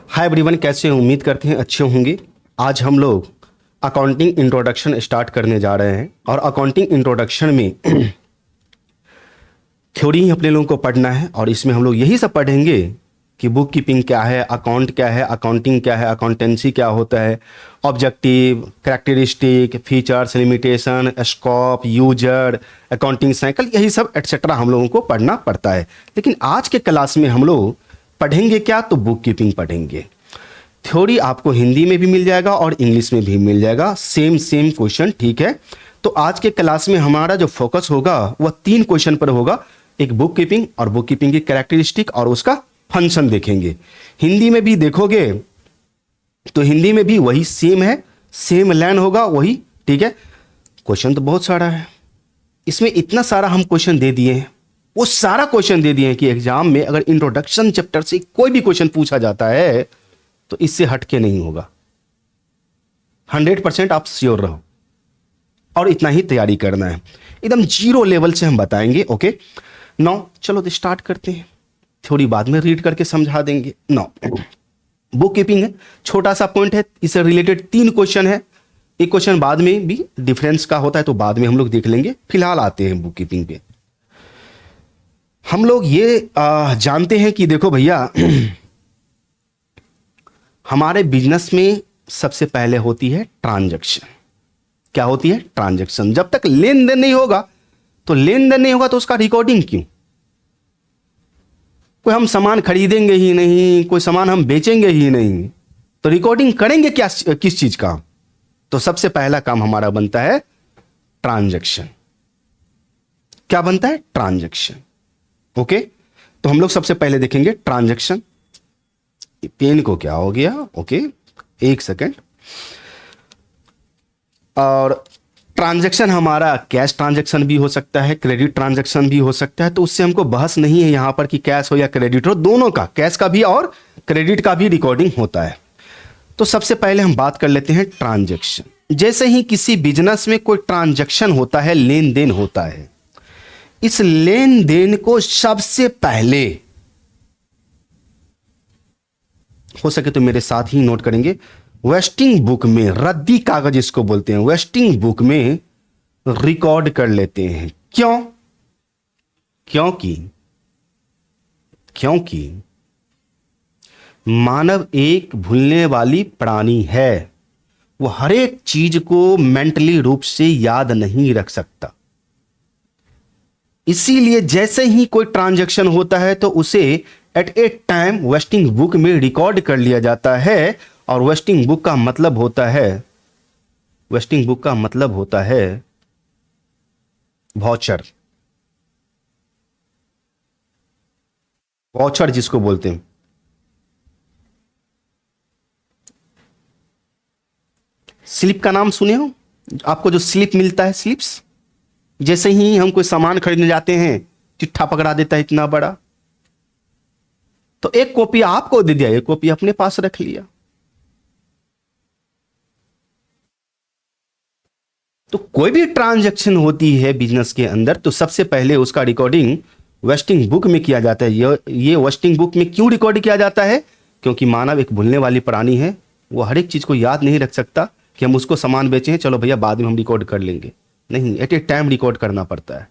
Hi everyone, कैसे हैं? उम्मीद करते हैं अच्छे होंगे। आज हम लोग अकाउंटिंग इंट्रोडक्शन स्टार्ट करने जा रहे हैं और अकाउंटिंग इंट्रोडक्शन में थ्योरी ही अपने लोगों को पढ़ना है और इसमें हम लोग यही सब पढ़ेंगे कि बुक कीपिंग क्या है, अकाउंट क्या है, अकाउंटिंग क्या है, अकाउंटेंसी क्या होता है, objective, characteristic, features, limitation, scope, user, accounting cycle, यही सब एटसेट्रा हम लोगों को पढ़ना पड़ता है। लेकिन आज के क्लास में हम लोग पढ़ेंगे क्या? तो बुक कीपिंग पढ़ेंगे। थ्योरी आपको हिंदी में भी मिल जाएगा और इंग्लिश में भी मिल जाएगा, सेम सेम क्वेश्चन, ठीक है। तो आज के क्लास में हमारा जो फोकस होगा वह 3 क्वेश्चन पर होगा। एक बुक कीपिंग और बुक कीपिंग की कैरेक्टरिस्टिक और उसका फंक्शन देखेंगे। हिंदी में भी देखोगे तो हिंदी में भी वही सेम है, सेम लाइन होगा वही, ठीक है। क्वेश्चन तो बहुत सारा है, इसमें इतना सारा हम क्वेश्चन दे दिए हैं, वो सारा क्वेश्चन दे दिए हैं कि एग्जाम में अगर इंट्रोडक्शन चैप्टर से कोई भी क्वेश्चन पूछा जाता है तो इससे हटके नहीं होगा। 100% आप श्योर रहो और इतना ही तैयारी करना है, एकदम जीरो लेवल से हम बताएंगे। ओके नाउ चलो तो स्टार्ट करते हैं। थ्योरी बाद में रीड करके समझा देंगे। नाउ बुक कीपिंग है, छोटा सा पॉइंट है, इससे रिलेटेड 3 क्वेश्चन है। एक क्वेश्चन बाद में भी डिफरेंस का होता है तो बाद में हम लोग देख लेंगे। फिलहाल आते हैं बुक कीपिंग पे। हम लोग ये जानते हैं कि देखो भैया, हमारे बिजनेस में सबसे पहले होती है ट्रांजैक्शन। क्या होती है? ट्रांजैक्शन। जब तक लेन देन नहीं होगा तो उसका रिकॉर्डिंग क्यों? कोई हम सामान खरीदेंगे ही नहीं, कोई सामान हम बेचेंगे ही नहीं, तो रिकॉर्डिंग करेंगे क्या, किस चीज का? तो सबसे पहला काम हमारा बनता है ट्रांजैक्शन। क्या बनता है? ट्रांजैक्शन। ओके, तो हम लोग सबसे पहले देखेंगे ट्रांजैक्शन। पेन को क्या हो गया? ओके, एक सेकेंड। और ट्रांजैक्शन हमारा कैश ट्रांजैक्शन भी हो सकता है, क्रेडिट ट्रांजैक्शन भी हो सकता है, तो उससे हमको बहस नहीं है यहां पर कि कैश हो या क्रेडिट हो, दोनों का, कैश का भी और क्रेडिट का भी रिकॉर्डिंग होता है। तो सबसे पहले हम बात कर लेते हैं ट्रांजैक्शन। जैसे ही किसी बिजनेस में कोई ट्रांजैक्शन होता है, लेन देन होता है, इस लेन देन को सबसे पहले, हो सके तो मेरे साथ ही नोट करेंगे, वेस्टिंग बुक में, रद्दी कागज इसको बोलते हैं, वेस्टिंग बुक में रिकॉर्ड कर लेते हैं। क्यों? क्योंकि मानव एक भूलने वाली प्राणी है। वो हर एक चीज को मेंटली रूप से याद नहीं रख सकता। इसीलिए जैसे ही कोई ट्रांजैक्शन होता है तो उसे एट ए टाइम वेस्टिंग बुक में रिकॉर्ड कर लिया जाता है। और वेस्टिंग बुक का मतलब होता है वाउचर। वाउचर जिसको बोलते हैं। स्लिप का नाम सुने हो? आपको जो स्लिप मिलता है, स्लिप्स, जैसे ही हम कोई सामान खरीदने जाते हैं, चिट्ठा पकड़ा देता है इतना बड़ा, तो एक कॉपी आपको दे दिया, एक कॉपी अपने पास रख लिया। तो कोई भी ट्रांजैक्शन होती है बिजनेस के अंदर तो सबसे पहले उसका रिकॉर्डिंग वेस्टिंग बुक में किया जाता है। ये वेस्टिंग बुक में क्यों रिकॉर्ड किया जाता है? क्योंकि मानव एक भूलने वाली प्राणी है। वो हर एक चीज को याद नहीं रख सकता कि हम उसको सामान बेचे हैं, चलो भैया बाद में हम रिकॉर्ड कर लेंगे। नहीं, एट ए टाइम रिकॉर्ड करना पड़ता है।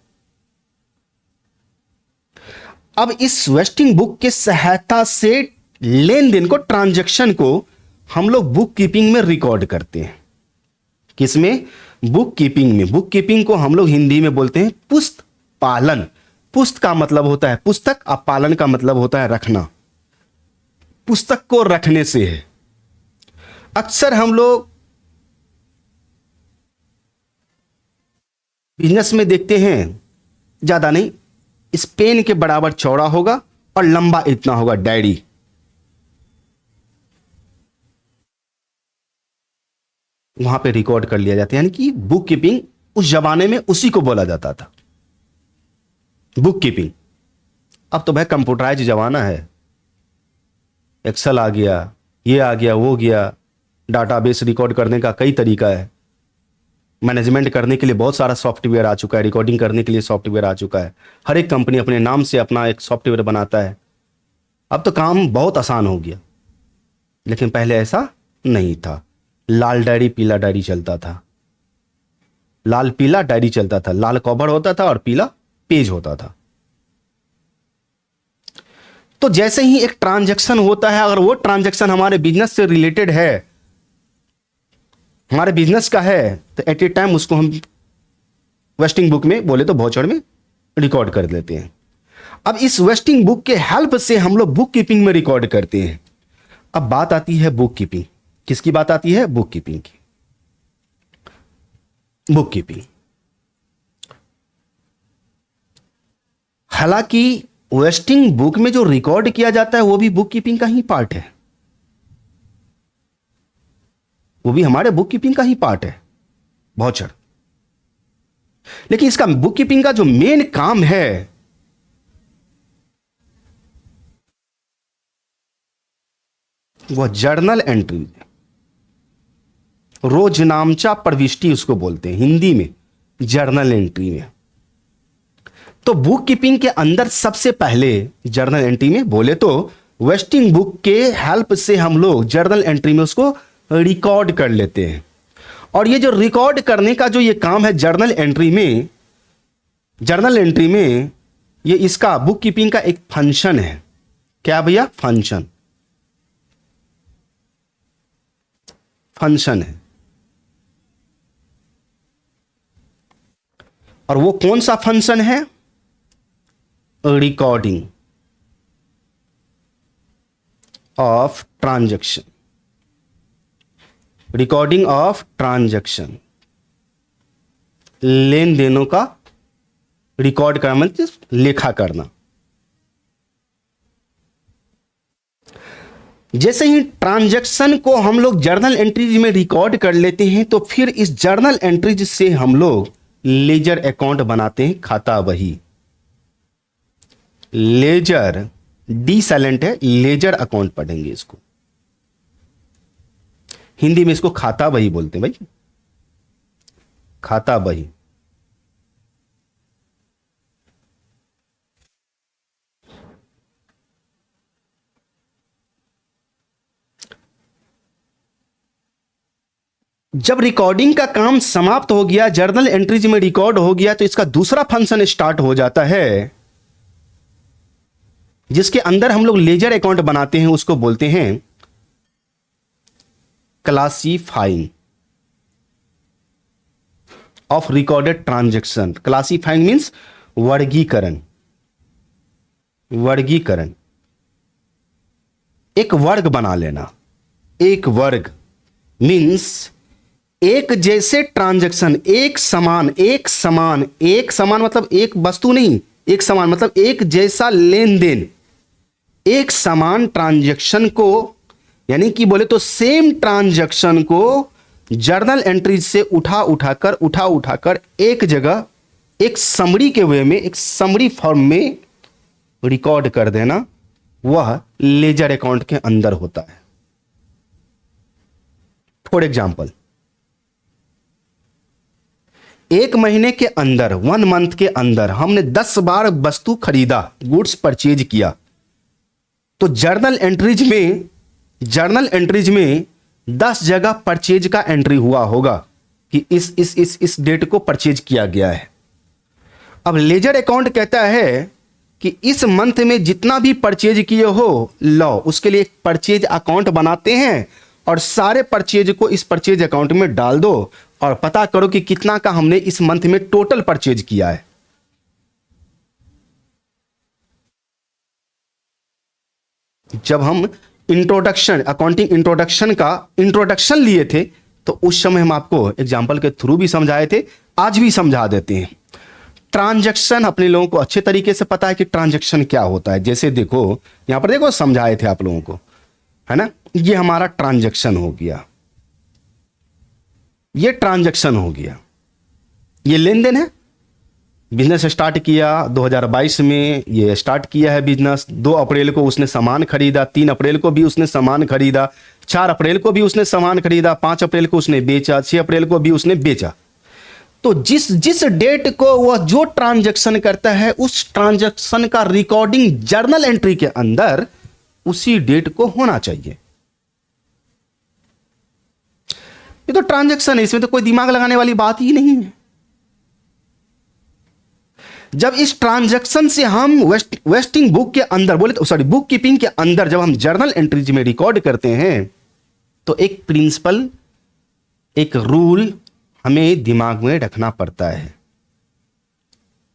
अब इस वेस्टिंग बुक के सहायता से लेन देन को, ट्रांजैक्शन को हम लोग बुक कीपिंग में रिकॉर्ड करते हैं। किसमें? बुक कीपिंग में। बुक कीपिंग को हम लोग हिंदी में बोलते हैं पुस्त पालन। पुस्त का मतलब होता है पुस्तक, और पालन का मतलब होता है रखना। पुस्तक को रखने से है। अक्सर हम लोग बिजनेस में देखते हैं, ज्यादा नहीं, इस पेन के बराबर चौड़ा होगा और लंबा इतना होगा डायरी। वहां पे रिकॉर्ड कर लिया जाता है, यानी कि बुक कीपिंग उस जमाने में उसी को बोला जाता था, बुक कीपिंग। अब तो भाई कंप्यूटराइज जमाना है, एक्सेल आ गया, ये आ गया, वो गया, डाटाबेस रिकॉर्ड करने का कई तरीका है। मैनेजमेंट करने के लिए बहुत सारा सॉफ्टवेयर आ चुका है, रिकॉर्डिंग करने के लिए सॉफ्टवेयर आ चुका है। हर एक कंपनी अपने नाम से अपना एक सॉफ्टवेयर बनाता है। अब तो काम बहुत आसान हो गया। लेकिन पहले ऐसा नहीं था। लाल डायरी पीला डायरी चलता था, लाल पीला डायरी चलता था, लाल कवर होता था और पीला पेज होता था। तो जैसे ही एक ट्रांजैक्शन होता है, अगर वो ट्रांजैक्शन हमारे बिजनेस से रिलेटेड है, हमारे बिजनेस का है, तो एट ए टाइम उसको हम वेस्टिंग बुक में बोले तो वाउचर में रिकॉर्ड कर देते हैं। अब इस वेस्टिंग बुक के हेल्प से हम लोग बुक कीपिंग में रिकॉर्ड करते हैं। अब बात आती है बुक कीपिंग। किसकी बात आती है? बुक कीपिंग की। बुक कीपिंग, हालांकि वेस्टिंग बुक में जो रिकॉर्ड किया जाता है वो भी बुक कीपिंग का ही पार्ट है, वो भी हमारे बुक कीपिंग का ही पार्ट है, वाउचर। लेकिन इसका बुक कीपिंग का जो मेन काम है वह जर्नल एंट्री, रोजनामचा प्रविष्टि उसको बोलते हैं हिंदी में, जर्नल एंट्री में। तो बुक कीपिंग के अंदर सबसे पहले जर्नल एंट्री में बोले तो वेस्टिंग बुक के हेल्प से हम लोग जर्नल एंट्री में उसको रिकॉर्ड कर लेते हैं। और ये जो रिकॉर्ड करने का जो ये काम है जर्नल एंट्री में, जर्नल एंट्री में ये इसका बुक कीपिंग का एक फंक्शन है। क्या भैया? फंक्शन, फंक्शन है। और वो कौन सा फंक्शन है? Recording of transaction, recording of transaction, लेन देनों का रिकॉर्ड करना मतलब लेखा करना। जैसे ही ट्रांजैक्शन को हम लोग जर्नल एंट्रीज में रिकॉर्ड कर लेते हैं तो फिर इस जर्नल एंट्रीज से हम लोग लेजर अकाउंट बनाते हैं, खाता बही। लेजर, डी साइलेंट है, लेजर अकाउंट पढ़ेंगे इसको। हिंदी में इसको खाता बही बोलते हैं भाई, खाता बही। जब रिकॉर्डिंग का काम समाप्त हो गया, जर्नल एंट्रीज में रिकॉर्ड हो गया, तो इसका दूसरा फंक्शन स्टार्ट हो जाता है जिसके अंदर हम लोग लेजर अकाउंट बनाते हैं। उसको बोलते हैं classifying of recorded transaction. Classifying means वर्गीकरण, वर्गीकरण, एक वर्ग बना लेना। एक वर्ग मींस एक जैसे ट्रांजैक्शन, एक समान, एक समान, एक समान मतलब एक वस्तु नहीं, एक समान मतलब एक जैसा लेन देन, एक समान ट्रांजैक्शन को, यानी कि बोले तो सेम ट्रांजैक्शन को जर्नल एंट्रीज से उठा उठाकर एक जगह एक समरी के वे में, एक समरी फॉर्म में रिकॉर्ड कर देना, वह लेजर अकाउंट के अंदर होता है। फॉर एग्जाम्पल, एक महीने के अंदर, 1 मंथ के अंदर हमने 10 बार वस्तु खरीदा, गुड्स परचेज किया, तो जर्नल एंट्रीज में 10 जगह परचेज का एंट्री हुआ होगा कि इस डेट को परचेज किया गया है। अब लेजर अकाउंट कहता है कि इस मंथ में जितना भी परचेज किए हो, लो उसके लिए एक परचेज अकाउंट बनाते हैं और सारे परचेज को इस परचेज अकाउंट में डाल दो और पता करो कि कितना का हमने इस मंथ में टोटल परचेज किया है। जब हम इंट्रोडक्शन, अकाउंटिंग इंट्रोडक्शन का इंट्रोडक्शन लिए थे तो उस समय हम आपको एग्जाम्पल के थ्रू भी समझाए थे, आज भी समझा देते हैं। ट्रांजैक्शन अपने लोगों को अच्छे तरीके से पता है कि ट्रांजैक्शन क्या होता है। जैसे देखो यहां पर, देखो समझाए थे आप लोगों को, है ना। ये हमारा ट्रांजैक्शन हो गया, ये ट्रांजैक्शन हो गया, ये लेन देन है। बिजनेस स्टार्ट किया 2022 में, ये स्टार्ट किया है बिजनेस। 2 अप्रैल को उसने सामान खरीदा, 3 अप्रैल को भी उसने सामान खरीदा, 4 अप्रैल को भी उसने सामान खरीदा, 5 अप्रैल को उसने बेचा, 6 अप्रैल को भी उसने बेचा। तो जिस डेट को वह जो ट्रांजैक्शन करता है उस ट्रांजैक्शन का रिकॉर्डिंग जर्नल एंट्री के अंदर उसी डेट को होना चाहिए। ये तो ट्रांजैक्शन है, इसमें तो कोई दिमाग लगाने वाली बात ही नहीं है। जब इस ट्रांजैक्शन से हम वेस्टिंग बुक के अंदर बोले तो सॉरी बुक कीपिंग के अंदर जब हम जर्नल एंट्रीज में रिकॉर्ड करते हैं तो एक प्रिंसिपल, एक रूल हमें दिमाग में रखना पड़ता है,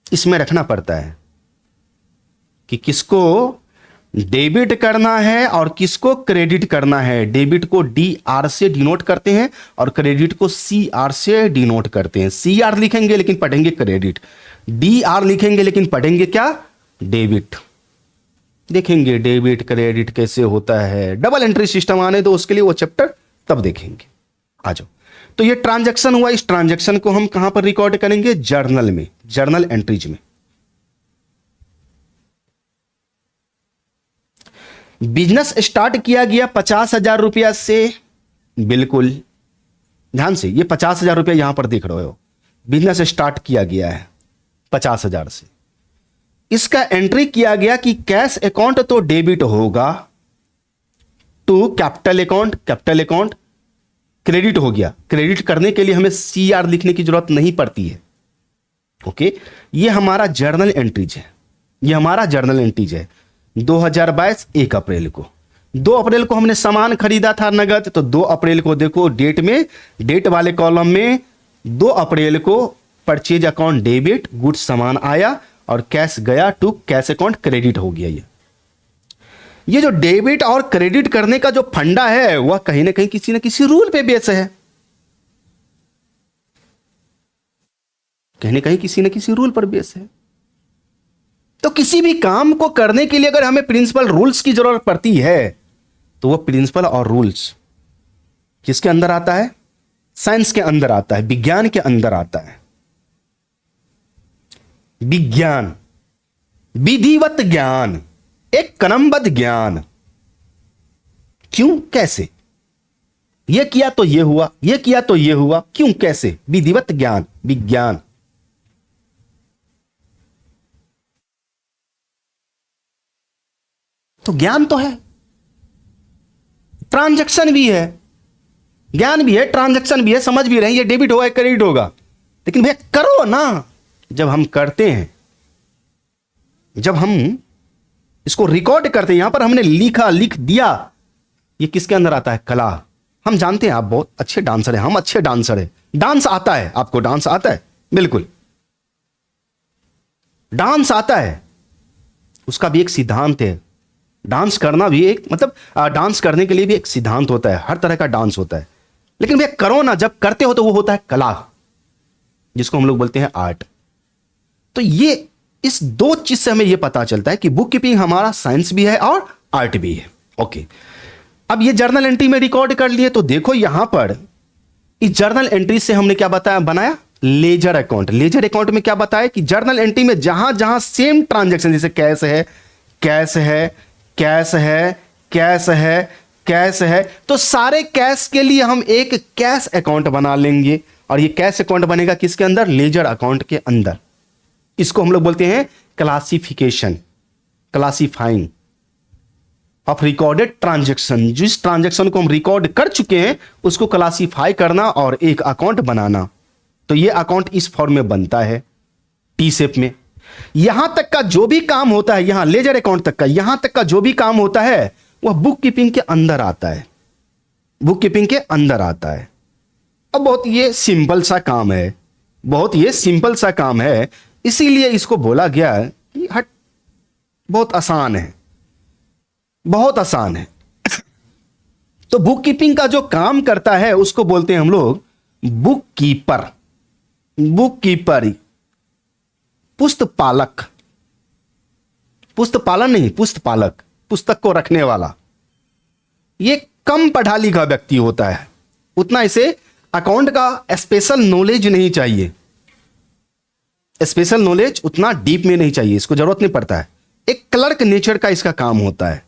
इसमें रखना पड़ता है कि किसको डेबिट करना है और किसको क्रेडिट करना है। डेबिट को DR से डिनोट करते हैं और क्रेडिट को CR से डिनोट करते हैं। CR लिखेंगे लेकिन पढ़ेंगे क्रेडिट, DR लिखेंगे लेकिन पढ़ेंगे क्या, डेबिट। देखेंगे डेबिट क्रेडिट कैसे होता है, डबल एंट्री सिस्टम आने दो, उसके लिए वो चैप्टर तब देखेंगे। आ जाओ, तो ये ट्रांजैक्शन हुआ, इस ट्रांजैक्शन को हम कहां पर रिकॉर्ड करेंगे, जर्नल में, जर्नल एंट्रीज में। बिजनेस स्टार्ट किया गया 50,000 रुपया से, बिल्कुल ध्यान से, ये 50,000 रुपया यहां पर देख रहे हो, बिजनेस स्टार्ट किया गया है 50,000 से। इसका एंट्री किया गया कि कैश अकाउंट तो डेबिट होगा to capital account, capital account credit हो गया। क्रेडिट करने के लिए हमें CR लिखने की जरूरत नहीं पड़ती है। ओके, ये हमारा जर्नल एंट्रीज है, ये हमारा जर्नल एंट्रीज है। 2022 1 अप्रैल को, 2 अप्रैल को हमने सामान खरीदा था नगद, तो 2 अप्रैल को देखो डेट में, डेट वाले कॉलम में 2 अप्रैल को परचेज अकाउंट डेबिट, गुड्स सामान आया और कैश गया टू कैश अकाउंट क्रेडिट हो गया। ये जो डेबिट और क्रेडिट करने का जो फंडा है वह कहीं ना कहीं किसी न किसी रूल पे बेस है, कहीं ना कहीं किसी न किसी रूल पर बेस है। तो किसी भी काम को करने के लिए अगर हमें प्रिंसिपल रूल्स की जरूरत पड़ती है तो वह प्रिंसिपल और रूल्स किसके अंदर आता है, साइंस के अंदर आता है, विज्ञान के अंदर आता है। विज्ञान, विधिवत ज्ञान, एक क्रमबद्ध ज्ञान। क्यों, कैसे, यह किया तो यह हुआ, यह किया तो यह हुआ, क्यों, कैसे, विधिवत ज्ञान, विज्ञान। तो ज्ञान तो है, ट्रांजैक्शन भी है, ज्ञान भी है, ट्रांजैक्शन भी है, समझ भी रहे हैं ये डेबिट होगा क्रेडिट होगा, लेकिन भैया करो ना। जब हम करते हैं, जब हम इसको रिकॉर्ड करते हैं, यहां पर हमने लिखा, लिख दिया, ये किसके अंदर आता है, कला। हम जानते हैं आप बहुत अच्छे डांसर हैं, हम अच्छे डांसर हैं, डांस आता है आपको, डांस आता है, बिल्कुल डांस आता है, उसका भी एक सिद्धांत है। डांस करना भी एक मतलब डांस करने के लिए भी एक सिद्धांत होता है, हर तरह का डांस होता है, लेकिन भैया करो ना, जब करते हो तो वो होता है कला, जिसको हम लोग बोलते हैं आर्ट। तो ये इस 2 चीज से हमें यह पता चलता है कि बुक कीपिंग हमारा साइंस भी है और आर्ट भी है। ओके, अब ये जर्नल एंट्री में रिकॉर्ड कर लिए, तो देखो यहां पर इस जर्नल एंट्री से हमने क्या बताया, बनाया लेजर अकाउंट। लेजर अकाउंट में क्या बताया कि जर्नल एंट्री में जहां जहां सेम ट्रांजैक्शन, जैसे कैश है, कैश है, कैश है, कैश है, कैश है, तो सारे कैश के लिए हम एक कैश अकाउंट बना लेंगे, और ये कैश अकाउंट बनेगा किसके अंदर, लेजर अकाउंट के अंदर। इसको हम लोग बोलते हैं classification, classifying of recorded transaction. जिस ट्रांजैक्शन को हम रिकॉर्ड कर चुके हैं उसको क्लासिफाई करना और एक अकाउंट बनाना। तो ये अकाउंट इस फॉर्म में बनता है, टी शेप में। यहां तक का जो भी काम होता है, यहां लेजर अकाउंट तक का, यहां तक का जो भी काम होता है वह बुक कीपिंग के अंदर आता है, बुक कीपिंग के अंदर आता है। अब बहुत ये सिंपल सा काम है, बहुत ये सिंपल सा काम है, इसीलिए इसको बोला गया है कि हट बहुत आसान है, बहुत आसान है। तो बुक कीपिंग का जो काम करता है उसको बोलते हैं हम लोग बुक कीपर, बुक कीपर, पुस्तपालक, पुस्तपालन नहीं, पुस्तपालक, पुस्तक को रखने वाला। ये कम पढ़ा लिखा व्यक्ति होता है, उतना इसे अकाउंट का स्पेशल नॉलेज नहीं चाहिए, स्पेशल नॉलेज उतना डीप में नहीं चाहिए, इसको जरूरत नहीं पड़ता है। एक क्लर्क नेचर का इसका काम होता है,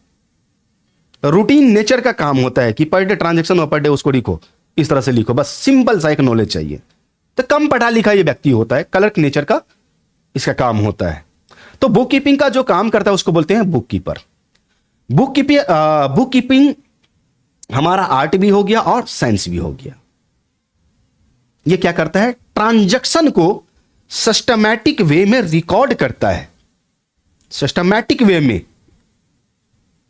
रूटीन नेचर का काम होता है कि पर डे ट्रांजैक्शन और पर डे उसको लिखो, इस तरह से लिखो, बस सिंपल सा एक नॉलेज चाहिए। तो कम पढ़ा लिखा ये व्यक्ति होता है, क्लर्क नेचर का इसका काम होता है। तो बुक कीपिंग का जो काम करता है उसको बोलते हैं बुक कीपर। बुक कीपिंग हमारा आर्ट भी हो गया और साइंस भी हो गया। ये क्या करता है, ट्रांजैक्शन को सिस्टमैटिक वे में रिकॉर्ड करता है। सिस्टमैटिक वे में,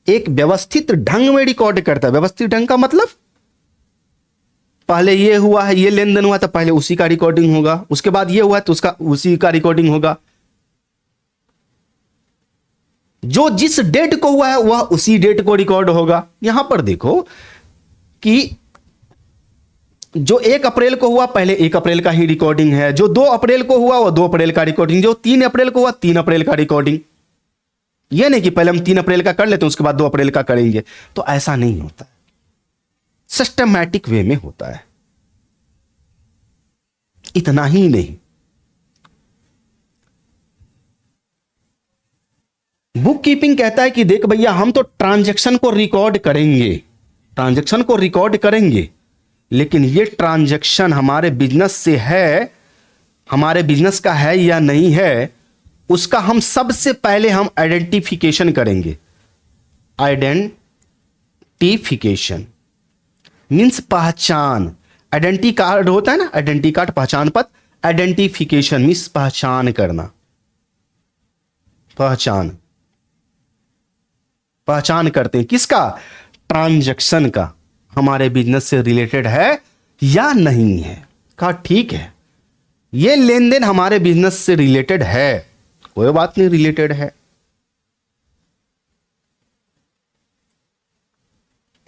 एक व्यवस्थित ढंग में रिकॉर्ड करता है। व्यवस्थित ढंग का मतलब, पहले ये हुआ है, ये लेन देन हुआ तो पहले उसी का रिकॉर्डिंग होगा, उसके बाद ये हुआ है तो उसका उसी का रिकॉर्डिंग होगा। जो जिस डेट को हुआ है वह उसी डेट को रिकॉर्ड होगा। यहां पर देखो कि जो 1 अप्रैल को हुआ पहले 1 अप्रैल का ही रिकॉर्डिंग है, जो 2 अप्रैल को हुआ वह 2 अप्रैल का रिकॉर्डिंग, जो 3 अप्रैल को हुआ 3 अप्रैल का रिकॉर्डिंग। यह नहीं कि पहले हम 3 अप्रैल का कर लेते हैं उसके बाद 2 अप्रैल का करेंगे, तो ऐसा नहीं होता है। सिस्टमैटिक वे में होता है। इतना ही नहीं, बुक कीपिंग कहता है कि देख भैया, हम तो ट्रांजैक्शन को रिकॉर्ड करेंगे, ट्रांजैक्शन को रिकॉर्ड करेंगे, लेकिन ये ट्रांजैक्शन हमारे बिजनेस से है, हमारे बिजनेस का है या नहीं है, उसका हम सबसे पहले हम आइडेंटिफिकेशन करेंगे। आइडेंटिफिकेशन मीन्स पहचान। आइडेंटिटी कार्ड होता है ना, आइडेंटिटी कार्ड, पहचान पत्र। आइडेंटिफिकेशन मीन्स पहचान करना, पहचान। पहचान करते हैं किसका, ट्रांजैक्शन का, हमारे बिजनेस से रिलेटेड है या नहीं है। कहा ठीक है, ये लेन देन हमारे बिजनेस से रिलेटेड है, कोई बात नहीं, रिलेटेड है।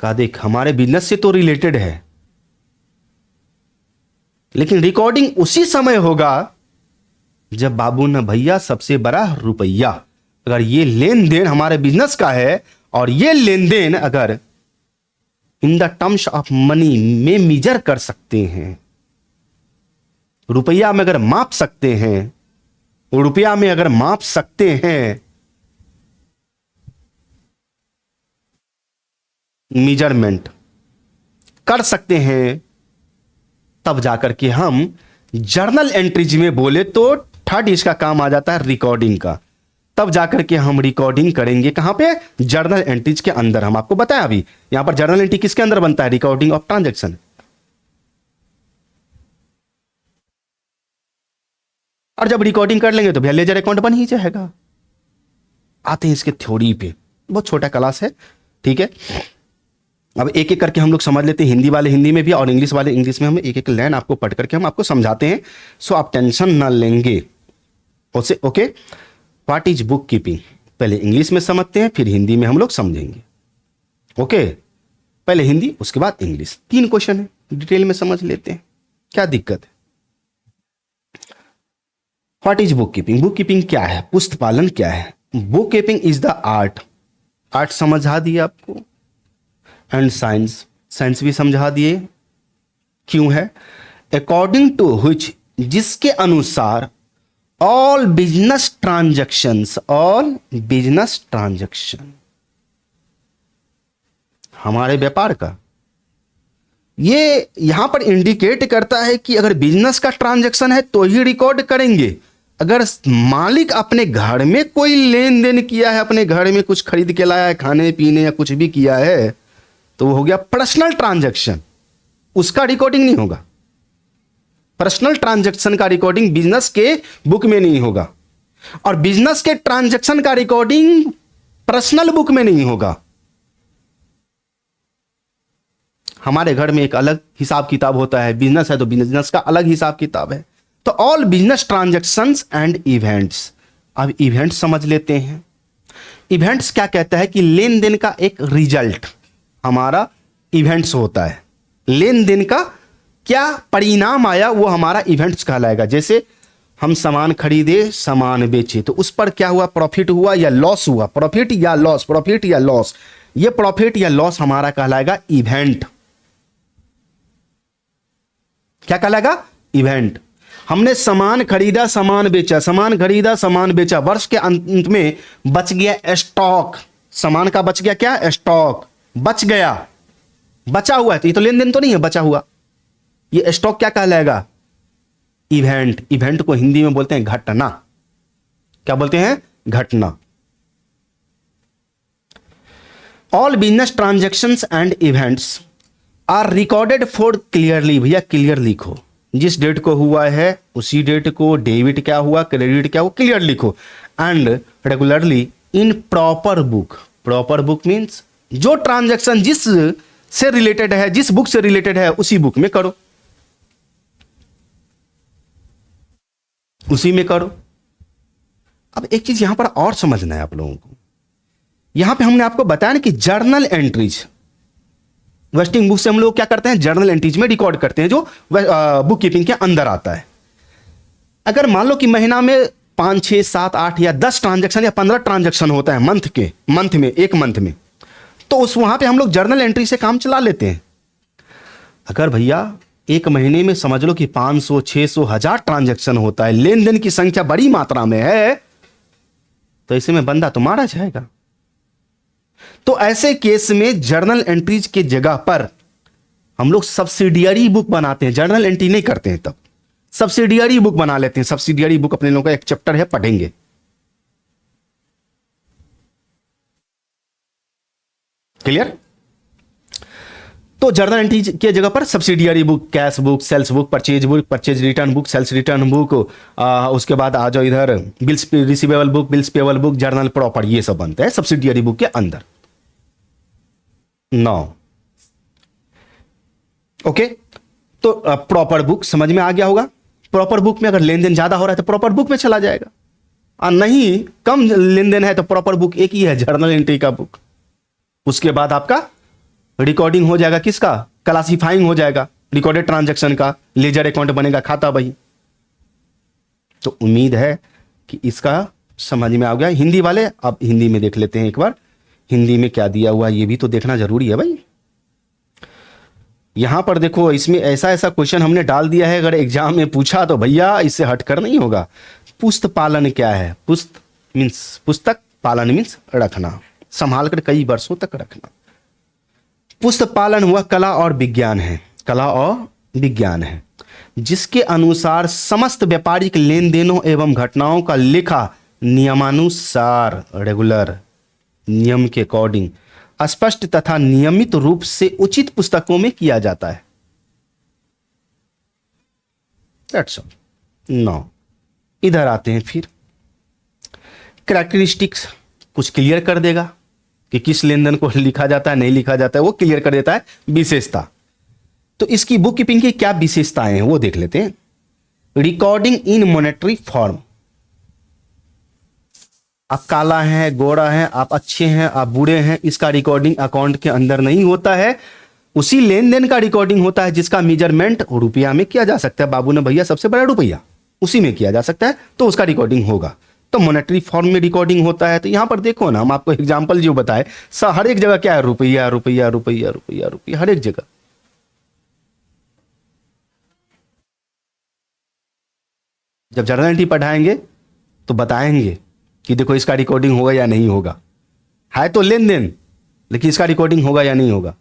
कहा देख, हमारे बिजनेस से तो रिलेटेड है, लेकिन रिकॉर्डिंग उसी समय होगा जब बाबू न भैया सबसे बड़ा रुपया। अगर ये लेन देन हमारे बिजनेस का है और ये लेन देन अगर in the terms of money में मेजर कर सकते हैं, रुपया में अगर माप सकते हैं, रुपया में अगर माप सकते हैं, मेजरमेंट कर सकते हैं, तब जाकर के हम जर्नल एंट्रीज में बोले तो थर्ड इसका काम आ जाता है रिकॉर्डिंग का। तब जाकर के हम रिकॉर्डिंग करेंगे कहां पे, जर्नल एंट्रीज के अंदर। हम आपको बताया अभी, यहां पर जर्नल एंट्री किसके अंदर बनता है, रिकॉर्डिंग ऑफ ट्रांजैक्शन। और जब रिकॉर्डिंग कर लेंगे तो भैया लेजर अकाउंट बन ही जाएगा। आते हैं इसके थ्योरी पे, बहुत छोटा क्लास है, ठीक है। अब एक एक करके हम लोग समझ लेते हैं, हिंदी वाले हिंदी में भी और इंग्लिश वाले इंग्लिश में। हम एक एक लाइन आपको पढ़ करके हम आपको समझाते हैं, सो आप टेंशन ना लेंगे उसे। Okay, what is book keeping, पहले इंग्लिश में समझते हैं, फिर हिंदी में हम लोग समझेंगे। ओके, पहले हिंदी उसके बाद इंग्लिश। 3 क्वेश्चन है, डिटेल में समझ लेते हैं, क्या दिक्कत है। What is book keeping, book keeping क्या है, पुस्त पालन क्या है। Book keeping is the art, art समझा दिया आपको, एंड साइंस, साइंस भी समझा दिए क्यों है। अकॉर्डिंग टू व्हिच, जिसके अनुसार all business transactions, all business transaction, हमारे व्यापार का, ये यहां पर इंडिकेट करता है कि अगर बिजनेस का ट्रांजैक्शन है तो ही रिकॉर्ड करेंगे। अगर मालिक अपने घर में कोई लेन देन किया है, अपने घर में कुछ खरीद के लाया है, खाने पीने या कुछ भी किया है, तो वो हो गया पर्सनल ट्रांजैक्शन, उसका रिकॉर्डिंग नहीं होगा। पर्सनल ट्रांजैक्शन का रिकॉर्डिंग बिजनेस के बुक में नहीं होगा, और बिजनेस के ट्रांजैक्शन का रिकॉर्डिंग पर्सनल बुक में नहीं होगा। हमारे घर में एक अलग हिसाब किताब होता है, बिजनेस है तो बिजनेस का अलग हिसाब किताब है। तो all business transactions and events. अब इवेंट्स समझ लेते हैं। इवेंट्स क्या कहता है कि लेन देन का एक रिजल्ट हमारा इवेंट्स होता है। लेन देन का क्या परिणाम आया वो हमारा इवेंट्स कहलाएगा। जैसे हम सामान खरीदे, सामान बेचे, तो उस पर क्या हुआ, प्रॉफिट हुआ या लॉस हुआ, प्रॉफिट या लॉस, प्रॉफिट या लॉस, ये प्रॉफिट या लॉस हमारा कहलाएगा इवेंट। क्या कहलाएगा, इवेंट। हमने सामान खरीदा, सामान बेचा, सामान खरीदा, सामान बेचा, वर्ष के अंत में बच गया स्टॉक, सामान का बच गया क्या, स्टॉक बच गया, बचा हुआ है, तो ये तो लेन देन तो नहीं है, बचा हुआ। ये स्टॉक क्या कहलाएगा, इवेंट। इवेंट को हिंदी में बोलते हैं घटना। क्या बोलते हैं, घटना। All business transactions and events are recorded for clearly, भैया क्लियर लिखो, जिस डेट को हुआ है उसी डेट को डेबिट क्या हुआ, क्रेडिट क्या हुआ, क्लियर लिखो। And regularly in proper book. Proper book means जो ट्रांजैक्शन जिस से रिलेटेड है, जिस बुक से रिलेटेड है उसी बुक में करो, उसी में करो। अब एक चीज यहां पर और समझना है आप लोगों को, यहां पे हमने आपको बताया ना कि जर्नल एंट्रीज, वेस्टिंग बुक से हम लोग क्या करते हैं, जर्नल एंट्रीज में रिकॉर्ड करते हैं जो बुक कीपिंग के अंदर आता है। अगर मान लो कि महीना में 5, 6, 7, 8 या 10 ट्रांजैक्शन या 15 ट्रांजैक्शन होता है एक मंथ में, तो उस वहां पे हम लोग जर्नल एंट्री से काम चला लेते हैं। अगर भैया एक महीने में समझ लो कि 500, 600, 1000 ट्रांजैक्शन होता है, लेन देन की संख्या बड़ी मात्रा में है, तो ऐसे में बंदा तो मारा जाएगा। तो ऐसे केस में जर्नल एंट्रीज के जगह पर हम लोग सब्सिडियरी बुक बनाते हैं, जर्नल एंट्री नहीं करते हैं, तब सब्सिडियरी बुक बना लेते हैं। सब्सिडियरी बुक अपने लोगों का एक चैप्टर है, पढ़ेंगे। क्लियर? तो जर्नल एंट्री के जगह पर subsidiary book, cash book, sales book, purchase return book, sales return book, उसके बाद आ जाओ इधर bills receivable book, bills payable book, journal proper, ये सब बनते हैं सब्सिडियरी बुक के अंदर। नौ ओके, तो प्रॉपर बुक समझ में आ गया होगा। प्रॉपर बुक में अगर लेन देन ज्यादा हो रहा है तो प्रॉपर बुक में चला जाएगा, और नहीं कम लेन देन है तो प्रॉपर बुक एक ही है, जर्नल एंट्री का बुक। उसके बाद आपका रिकॉर्डिंग हो जाएगा, किसका, क्लासिफाइंग हो जाएगा, रिकॉर्डेड ट्रांजैक्शन का, लेजर अकाउंट बनेगा, खाता बही। तो उम्मीद है कि इसका समझ में आ गया। हिंदी वाले अब हिंदी में देख लेते हैं एक बार, हिंदी में क्या दिया हुआ है ये भी तो देखना जरूरी है भाई। यहां पर देखो, इसमें ऐसा ऐसा क्वेश्चन हमने डाल दिया है, अगर एग्जाम में पूछा तो भैया इससे हटकर नहीं होगा। पुस्त पालन क्या है? पुस्त मीन्स पुस्तक, पालन मीन्स रखना, संभाल कर कई वर्षों तक रखना। पुस्तक पालन हुआ कला और विज्ञान है, कला और विज्ञान है, जिसके अनुसार समस्त व्यापारिक लेन देनों एवं घटनाओं का लेखा नियमानुसार, रेगुलर, नियम के अकॉर्डिंग, स्पष्ट तथा नियमित रूप से उचित पुस्तकों में किया जाता है। That's all. नौ इधर आते हैं फिर कैरेक्टरिस्टिक्स, कुछ क्लियर कर देगा कि किस लेन देन को लिखा जाता है, नहीं लिखा जाता है, वो क्लियर कर देता है। विशेषता, तो इसकी बुक कीपिंग की क्या विशेषताएं हैं वो देख लेते हैं। रिकॉर्डिंग इन मॉनेटरी फॉर्म, आप काला है, गोरा है, आप अच्छे हैं, आप बुरे हैं, इसका रिकॉर्डिंग अकाउंट के अंदर नहीं होता है। उसी लेन देन का रिकॉर्डिंग होता है जिसका मेजरमेंट रुपया में किया जा सकता है। बाबू ने भैया सबसे बड़ा रुपया, उसी में किया जा सकता है, तो उसका रिकॉर्डिंग होगा। तो मॉनेटरी फॉर्म में रिकॉर्डिंग होता है। तो यहां पर देखो ना, हम आपको एग्जांपल जो बताए, हर एक जगह क्या है, रुपया रुपया रुपया रुपया रुपया, हर एक जगह। जब जर्नल एंट्री पढ़ाएंगे तो बताएंगे कि देखो इसका रिकॉर्डिंग होगा या नहीं होगा, है तो लेन देन, लेकिन इसका रिकॉर्डिंग होगा या नहीं होगा,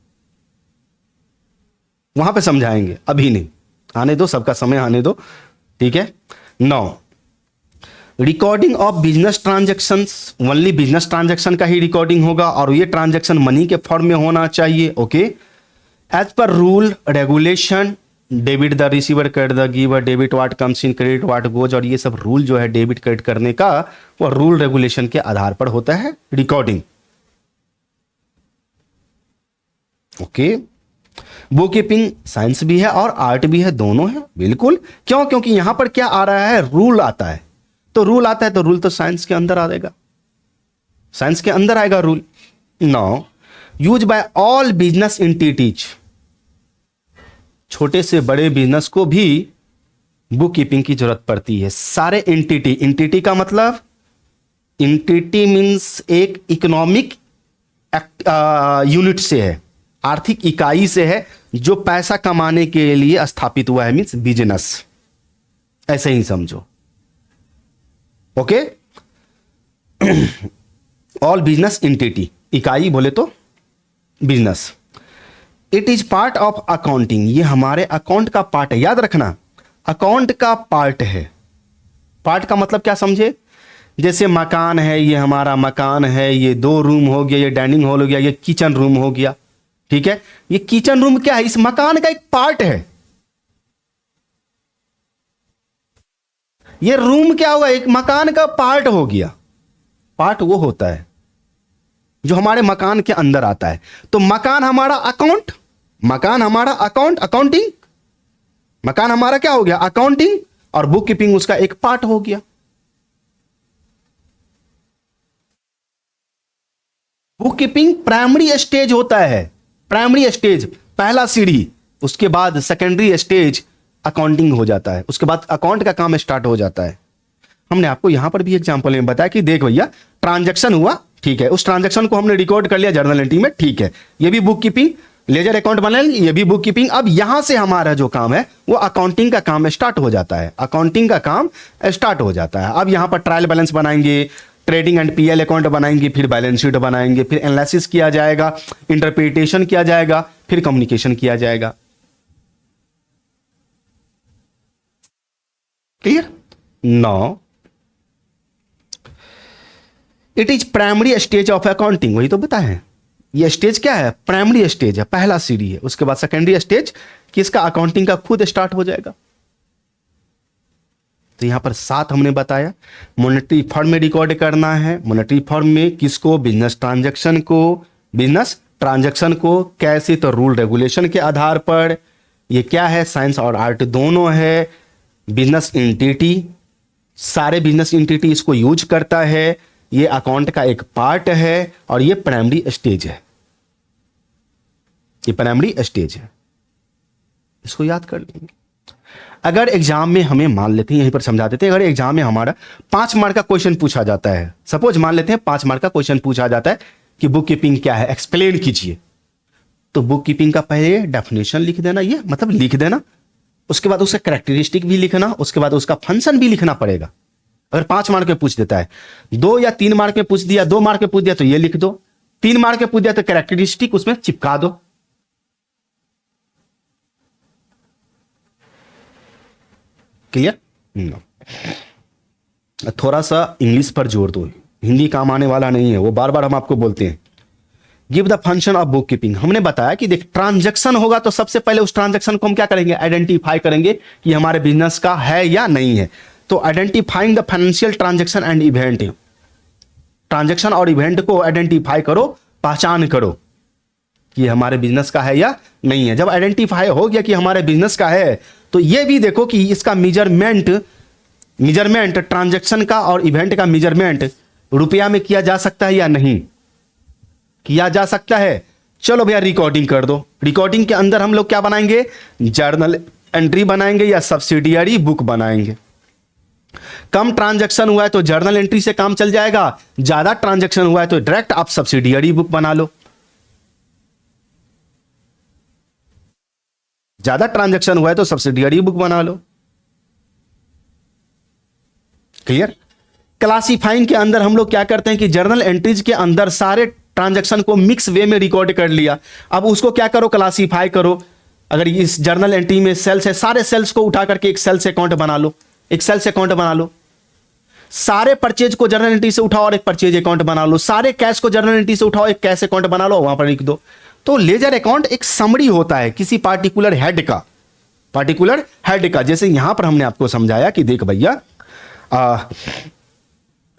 वहां पे समझाएंगे। अभी नहीं, आने दो, सबका समय आने दो, ठीक है। 9 recording of business transactions, only business transaction का ही रिकॉर्डिंग होगा, और ये ट्रांजैक्शन मनी के फॉर्म में होना चाहिए। Okay, as per rule regulation, debit the receiver, credit the giver, debit what comes in, credit what goes, और ये सब रूल जो है डेबिट क्रेडिट करने का, वो रूल रेगुलेशन के आधार पर होता है recording. Okay, book keeping science भी है और आर्ट भी है, दोनों है बिल्कुल। क्यों? क्योंकि यहां पर क्या आ रहा है, रूल आता है। तो रूल आता है तो रूल तो साइंस के अंदर आ जाएगा, साइंस के अंदर आएगा rule. Now use by all business entities, छोटे से बड़े बिजनेस को भी बुक कीपिंग की जरूरत पड़ती है। सारे एंटिटी, एंटिटी का मतलब, एंटिटी मींस एक इकोनॉमिक यूनिट से है, आर्थिक इकाई से है, जो पैसा कमाने के लिए स्थापित हुआ है, मींस बिजनेस, ऐसे ही समझो। ओके, ऑल बिजनेस एंटिटी, इकाई बोले तो business. It is part of accounting, ये हमारे अकाउंट का पार्ट है, याद रखना, अकाउंट का पार्ट है। पार्ट का मतलब क्या समझे, जैसे मकान है, ये हमारा मकान है, ये 2 रूम हो गया, ये डाइनिंग हॉल हो गया, ये किचन रूम हो गया, ठीक है। ये किचन रूम क्या है, इस मकान का एक पार्ट है। ये रूम क्या हुआ, एक मकान का पार्ट हो गया। पार्ट वो होता है जो हमारे मकान के अंदर आता है। तो मकान हमारा अकाउंट, मकान हमारा अकाउंट, अकाउंटिंग, मकान हमारा क्या हो गया, अकाउंटिंग, और बुक कीपिंग उसका एक पार्ट हो गया। बुक कीपिंग प्राइमरी स्टेज होता है, प्राइमरी स्टेज, पहला सीढ़ी। उसके बाद सेकेंडरी स्टेज अकाउंटिंग हो जाता है, उसके बाद अकाउंट का काम स्टार्ट हो जाता है। हमने आपको यहां पर भी एग्जांपल में बताया कि देख भैया ट्रांजैक्शन हुआ, ठीक है, उस ट्रांजैक्शन को हमने रिकॉर्ड कर लिया जर्नल एंट्री में, ठीक है, ये भी बुक कीपिंग, लेजर अकाउंट बना लिया, ये भी बुक कीपिंग। अब यहां से हमारा जो काम है वो अकाउंटिंग का काम स्टार्ट हो जाता है, अकाउंटिंग का काम स्टार्ट हो जाता है। अब यहां पर ट्रायल बैलेंस बनाएंगे, ट्रेडिंग एंड पीएल अकाउंट बनाएंगे, फिर बैलेंस शीट बनाएंगे, फिर एनालिसिस किया जाएगा, इंटरप्रिटेशन किया जाएगा, फिर कम्युनिकेशन किया जाएगा। Clear? Now it is primary stage of accounting, वही तो बताया है। ये स्टेज क्या है, प्राइमरी स्टेज है, पहला सीढ़ी है। उसके बाद सेकेंडरी स्टेज किसका, अकाउंटिंग का खुद स्टार्ट हो जाएगा। तो यहां पर 7 हमने बताया। मॉनेटरी फॉर्म में रिकॉर्ड करना है, मॉनेटरी फॉर्म में किसको, बिजनेस ट्रांजैक्शन को, बिजनेस ट्रांजैक्शन को कैसे, तो रूल रेगुलेशन के आधार पर। ये क्या है, साइंस और आर्ट दोनों है। बिजनेस एंटिटी, सारे बिजनेस एंटिटी इसको यूज करता है, ये अकाउंट का एक पार्ट है, और ये प्राइमरी स्टेज है, ये प्राइमरी स्टेज है। इसको याद कर लेंगे। अगर एग्जाम में हमें मान लेते हैं, यहीं पर समझा देते हैं, अगर एग्जाम में हमारा 5 मार्क का क्वेश्चन पूछा जाता है, सपोज मान लेते हैं 5 मार्क का क्वेश्चन पूछा जाता है कि बुक कीपिंग क्या है, एक्सप्लेन कीजिए। तो बुक कीपिंग का पहले डेफिनेशन लिख देना, ये मतलब लिख देना, उसके बाद उसका कैरेक्टरिस्टिक भी लिखना, उसके बाद उसका फंक्शन भी लिखना पड़ेगा। अगर 5 मार्क में पूछ देता है, 2 या 3 मार्क में पूछ दिया, 2 मार्क में पूछ दिया तो ये लिख दो, 3 मार्क में पूछ दिया तो कैरेक्टरिस्टिक उसमें चिपका दो। क्लियर? थोड़ा सा इंग्लिश पर जोर दो, हिंदी काम आने वाला नहीं है, वो बार बार हम आपको बोलते हैं। Give the function of book keeping. हमने बताया कि देख ट्रांजैक्शन होगा तो सबसे पहले उस ट्रांजैक्शन को हम क्या करेंगे, आइडेंटिफाई करेंगे कि हमारे बिजनेस का है या नहीं है। तो identifying the financial transaction and event, transaction और इवेंट को आइडेंटिफाई करो, पहचान करो कि हमारे बिजनेस का है या नहीं है। जब आइडेंटिफाई हो गया कि हमारे बिजनेस का है, तो ये भी देखो कि इसका मेजरमेंट ट्रांजैक्शन का और इवेंट का मेजरमेंट रुपया में किया जा सकता है या नहीं किया जा सकता है। चलो भैया रिकॉर्डिंग कर दो। रिकॉर्डिंग के अंदर हम लोग क्या बनाएंगे, जर्नल एंट्री बनाएंगे या सब्सिडियरी बुक बनाएंगे। कम ट्रांजैक्शन हुआ है तो जर्नल एंट्री से काम चल जाएगा, ज्यादा ट्रांजैक्शन हुआ है तो डायरेक्ट आप सब्सिडियरी बुक बना लो। ज्यादा ट्रांजैक्शन हुआ है तो सब्सिडियरी बुक बना लो। क्लियर? क्लासीफाइंग के अंदर हम लोग क्या करते हैं कि जर्नल एंट्रीज के अंदर सारे ट्रांजैक्शन को मिक्स वे में रिकॉर्ड कर लिया। अब उसको क्या करो, क्लासीफाई करो। अगर इस जर्नल एंट्री में सेल्स है, सारे सेल्स को उठा करके एक सेल्स अकाउंट बना लो, एक सेल्स अकाउंट बना लो। सारे परचेज को जर्नल एंट्री से उठाओ और एक परचेज अकाउंट बना लो। सारे कैश को जर्नल एंट्री से उठाओ, एक कैश अकाउंट बना लो, वहां पर लिख दो। तो लेजर अकाउंट एक समरी होता है किसी पार्टिकुलर हेड का। जैसे यहां पर हमने आपको समझाया कि देख भैया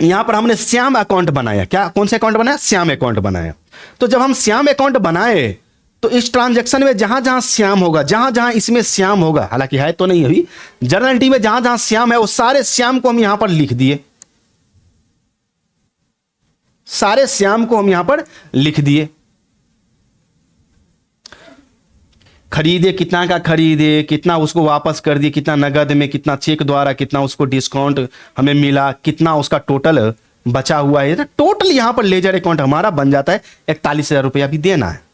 यहां पर हमने श्याम अकाउंट बनाया। क्या, कौन सा अकाउंट बनाया, श्याम अकाउंट बनाया। तो जब हम श्याम अकाउंट बनाए तो इस ट्रांजैक्शन में जहां जहां श्याम होगा, जहां जहां इसमें श्याम होगा, हालांकि है तो नहीं अभी, जर्नल एंट्री में जहां जहां श्याम है वो सारे श्याम को हम यहां पर लिख दिए, सारे श्याम को हम यहां पर लिख दिए। खरीदे, कितना का खरीदे, कितना उसको वापस कर दिए, कितना नगद में, कितना चेक द्वारा, कितना उसको डिस्काउंट हमें मिला, कितना उसका टोटल बचा हुआ है। तो टोटल यहां पर लेजर अकाउंट हमारा बन जाता है। 41,000 रुपया भी देना है।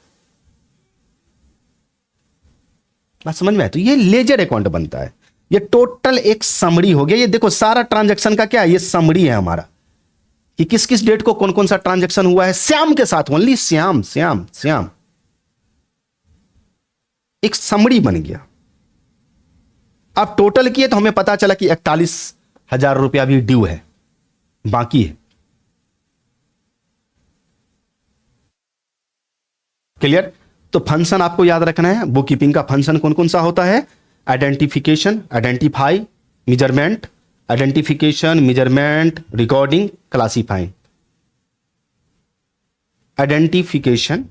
बात समझ में आए? तो ये लेजर अकाउंट बनता है। ये टोटल एक समरी हो गया। ये देखो सारा ट्रांजैक्शन का क्या है, ये समरी है हमारा कि किस किस डेट को कौन कौन सा ट्रांजैक्शन हुआ है। श्याम के साथ, ओनली श्याम श्याम श्याम, एक समरी बन गया। अब टोटल किए तो हमें पता चला कि 41,000 रुपया भी ड्यू है, बाकी है। क्लियर? तो फंक्शन आपको याद रखना है। बुक कीपिंग का फंक्शन कौन कौन सा होता है, identification, identify, measurement, identification, measurement, recording, classifying. Identification,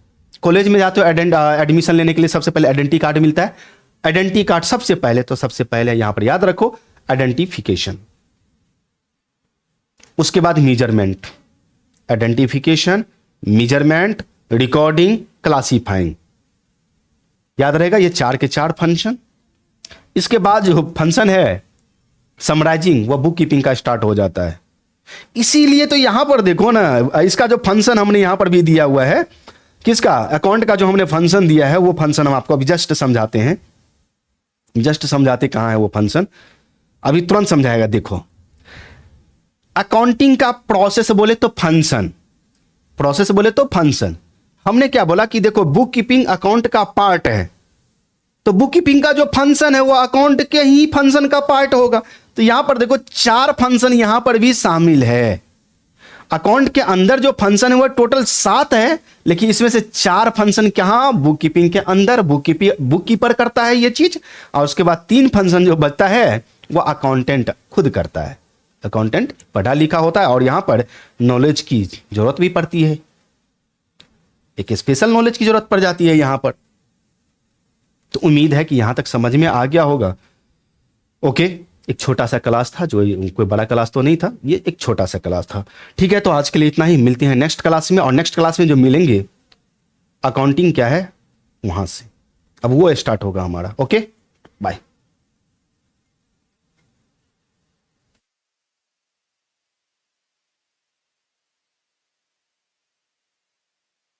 college में जाते हो एडमिशन लेने के लिए सबसे पहले आइडेंटिटी कार्ड मिलता है। आइडेंटिटी कार्ड सबसे पहले यहां पर याद रखो आइडेंटिफिकेशन। उसके बाद measurement, identification, measurement, recording, classifying. याद रहेगा ये 4 के 4 फंक्शन। इसके बाद जो फंक्शन है समराइजिंग, वो बुक कीपिंग का स्टार्ट हो जाता है। इसीलिए तो यहां पर देखो ना, इसका जो फंक्शन हमने यहां पर भी दिया हुआ है, किसका, अकाउंट का जो हमने फंक्शन दिया है, वो फंक्शन हम आपको अभी जस्ट समझाते हैं। जस्ट समझाते कहां है वो फंक्शन, अभी तुरंत समझाएगा। देखो, अकाउंटिंग का प्रोसेस बोले तो फंक्शन, प्रोसेस बोले तो फंक्शन। हमने क्या बोला कि देखो बुक कीपिंग अकाउंट का पार्ट है, तो बुक कीपिंग का जो फंक्शन है वो अकाउंट के ही फंक्शन का पार्ट होगा। तो यहां पर देखो 4 फंक्शन यहां पर भी शामिल है। अकाउंट के अंदर जो फंक्शन है वो टोटल 7 है, लेकिन इसमें से 4 फंक्शन कहां, बुक कीपिंग के अंदर। बुक कीपर करता है ये चीज, और उसके बाद 3 फंक्शन जो बचता है वो अकाउंटेंट खुद करता है। अकाउंटेंट पढ़ा लिखा होता है, और यहां पर नॉलेज की जरूरत भी पड़ती है, एक स्पेशल नॉलेज की जरूरत पड़ जाती है यहां पर। तो उम्मीद है कि यहां तक समझ में आ गया होगा। ओके, एक छोटा सा क्लास था, जो कोई बड़ा क्लास तो नहीं था, ये एक छोटा सा क्लास था। ठीक है, तो आज के लिए इतना ही। मिलते हैं नेक्स्ट क्लास में, और नेक्स्ट क्लास में जो मिलेंगे अकाउंटिंग क्या है वहां से, अब वो स्टार्ट होगा हमारा। Okay, bye.